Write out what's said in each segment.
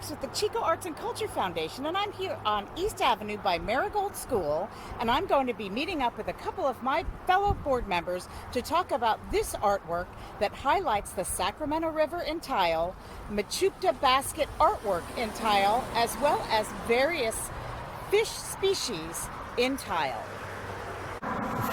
With the Chico Arts and Culture Foundation, and I'm here on East Avenue by Marigold School, and I'm going to be meeting up with a couple of my fellow board members to talk about this artwork that highlights the Sacramento River in tile, Machupta basket artwork in tile, as well as various fish species in tile.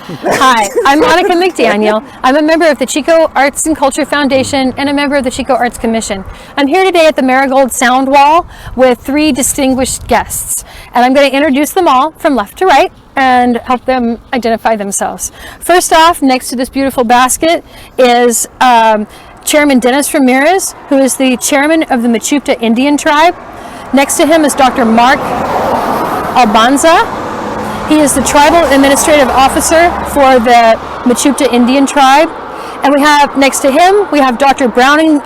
Hi, I'm Monica McDaniel. I'm a member of the Chico Arts and Culture Foundation and a member of the Chico Arts Commission. I'm here today at the Marigold Sound Wall with 3 distinguished guests, and I'm going to introduce them all from left to right and help them identify themselves. First off, next to this beautiful basket is Chairman Dennis Ramirez, who is the chairman of the Machupta Indian tribe. Next to him is Dr. Mark Albanza. He is the Tribal Administrative Officer for the Machupta Indian Tribe. And we have, next to him, we have Dr. Browning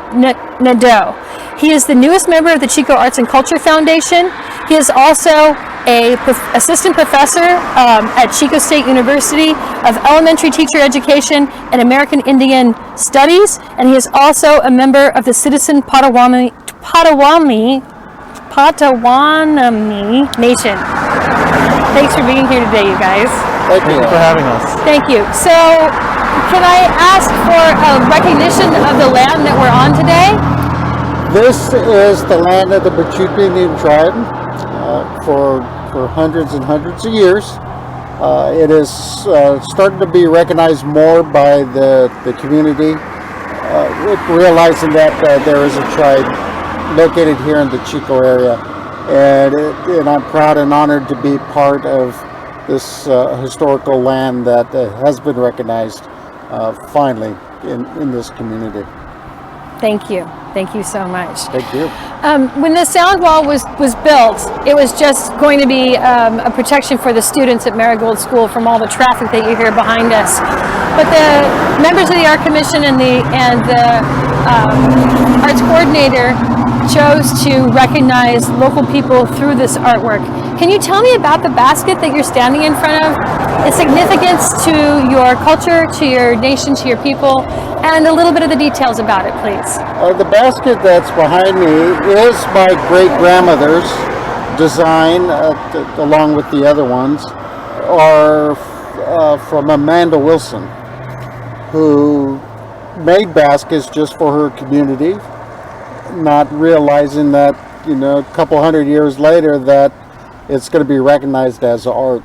Nadeau. He is the newest member of the Chico Arts and Culture Foundation. He is also an assistant professor at Chico State University of Elementary Teacher Education and American Indian Studies. And he is also a member of the Citizen Potawatomi Nation. Thanks for being here today, you guys. Thank you for having us. Thank you. So, can I ask for a recognition of the land that we're on today? This is the land of the Machupta Indian tribe for hundreds and hundreds of years. It is starting to be recognized more by the community, realizing that there is a tribe located here in the Chico area. And I'm proud and honored to be part of this historical land that has been recognized finally in this community. Thank you. Thank you so much. Thank you. When the sound wall was built, it was just going to be a protection for the students at Marigold School from all the traffic that you hear behind us. But the members of the Art Commission and the Arts Coordinator chose to recognize local people through this artwork. Can you tell me about the basket that you're standing in front of, its significance to your culture, to your nation, to your people, and a little bit of the details about it, please? The basket that's behind me is my great-grandmother's design, along with the other ones, are from Amanda Wilson, who made baskets just for her community, not realizing that, a couple hundred years later, that it's going to be recognized as art.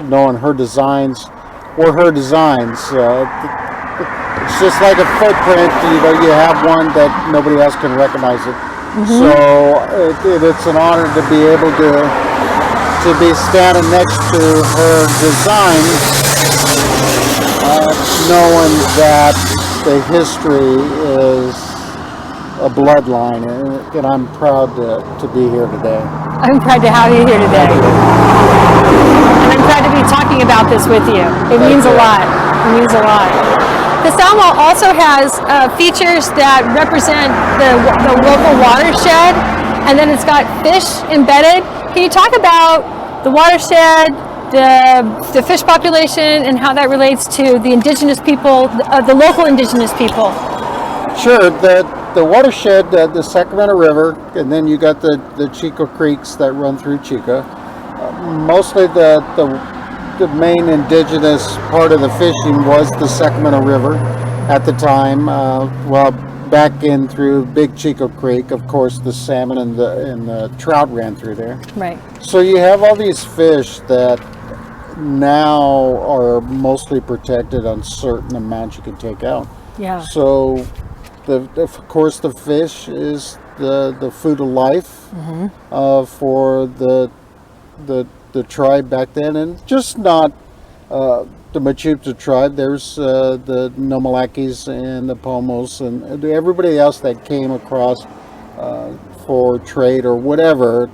Knowing her designs were her designs. It's just like a footprint. You have one that nobody else can recognize it. Mm-hmm. So it's an honor to be able to be standing next to her design, knowing that the history is a bloodline, and I'm proud to be here today. I'm proud to have you here today. And I'm proud to be talking about this with you. It means a lot. It means a lot. The sound wall also has features that represent the local watershed, and then it's got fish embedded. Can you talk about the watershed, the fish population, and how that relates to the indigenous people, the local indigenous people? Sure. The watershed, the Sacramento River, and then you got the Chico creeks that run through Chico. Mostly the main indigenous part of the fishing was the Sacramento River at the time. back in through Big Chico Creek. Of course, the salmon and the trout ran through there. Right. So you have all these fish that now are mostly protected on certain amounts you can take out. Yeah. So, of course, the fish is the food of life for the tribe back then, and just not the Mechoopda tribe. There's the Nomalakis and the Pomos and everybody else that came across for trade or whatever.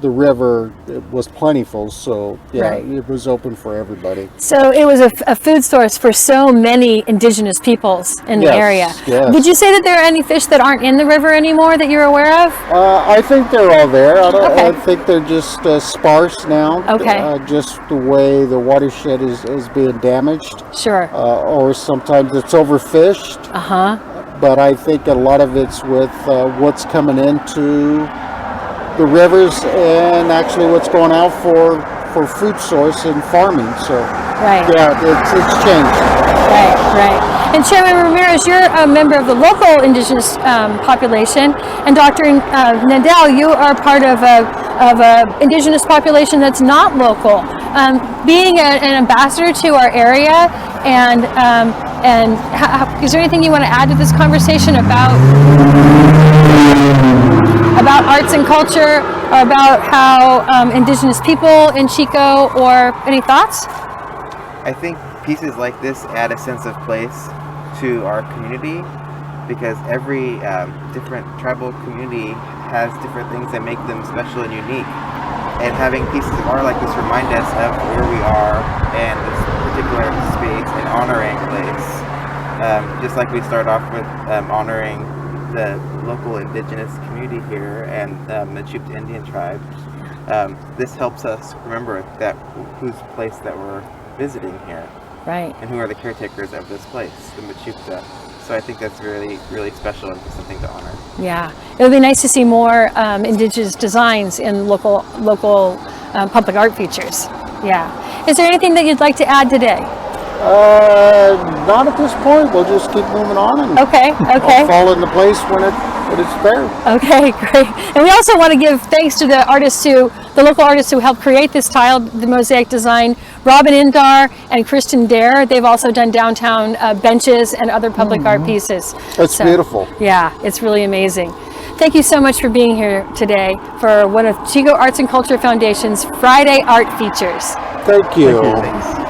The river, it was plentiful, so yeah, Right. it was open for everybody. So it was a food source for so many indigenous peoples in the Yes, area. yes. Would you say that there are any fish that aren't in the river anymore that you're aware of? I think they're all there. Okay. I think they're just sparse now. Okay. Just the way the watershed is being damaged, Sure. or sometimes it's overfished. Uh-huh. But I think a lot of it's with what's coming into the rivers and actually what's going out for food source and farming. So Right. yeah, it's changed. Right. And Chairman Ramirez, you're a member of the local indigenous population, and Dr. Nadel, you are part of a indigenous population that's not local. Being an ambassador to our area, and is there anything you want to add to this conversation about arts and culture, or about how indigenous people in Chico, or any thoughts? I think pieces like this add a sense of place to our community, because every different tribal community has different things that make them special and unique. And having pieces of art like this remind us of where we are and this particular space and honoring place. Just like we start off with honoring the local indigenous community here and the Mechoopda Indian tribes. This helps us remember that whose place that we're visiting here. Right. And who are the caretakers of this place, the Mechoopda. So I think that's really, really special and something to honor. Yeah, it would be nice to see more indigenous designs in local public art features. Yeah. Is there anything that you'd like to add today? Not at this point. We'll just keep moving on and Okay. I'll fall into place when it's fair. Okay, great. And we also want to give thanks to the local artists who helped create this tile, the Mosaic design, Robin Indar and Kristen Dare. They've also done downtown benches and other public art pieces. That's beautiful. Yeah, it's really amazing. Thank you so much for being here today for one of Chico Arts and Culture Foundation's Friday Art Features. Thank you. Thanks.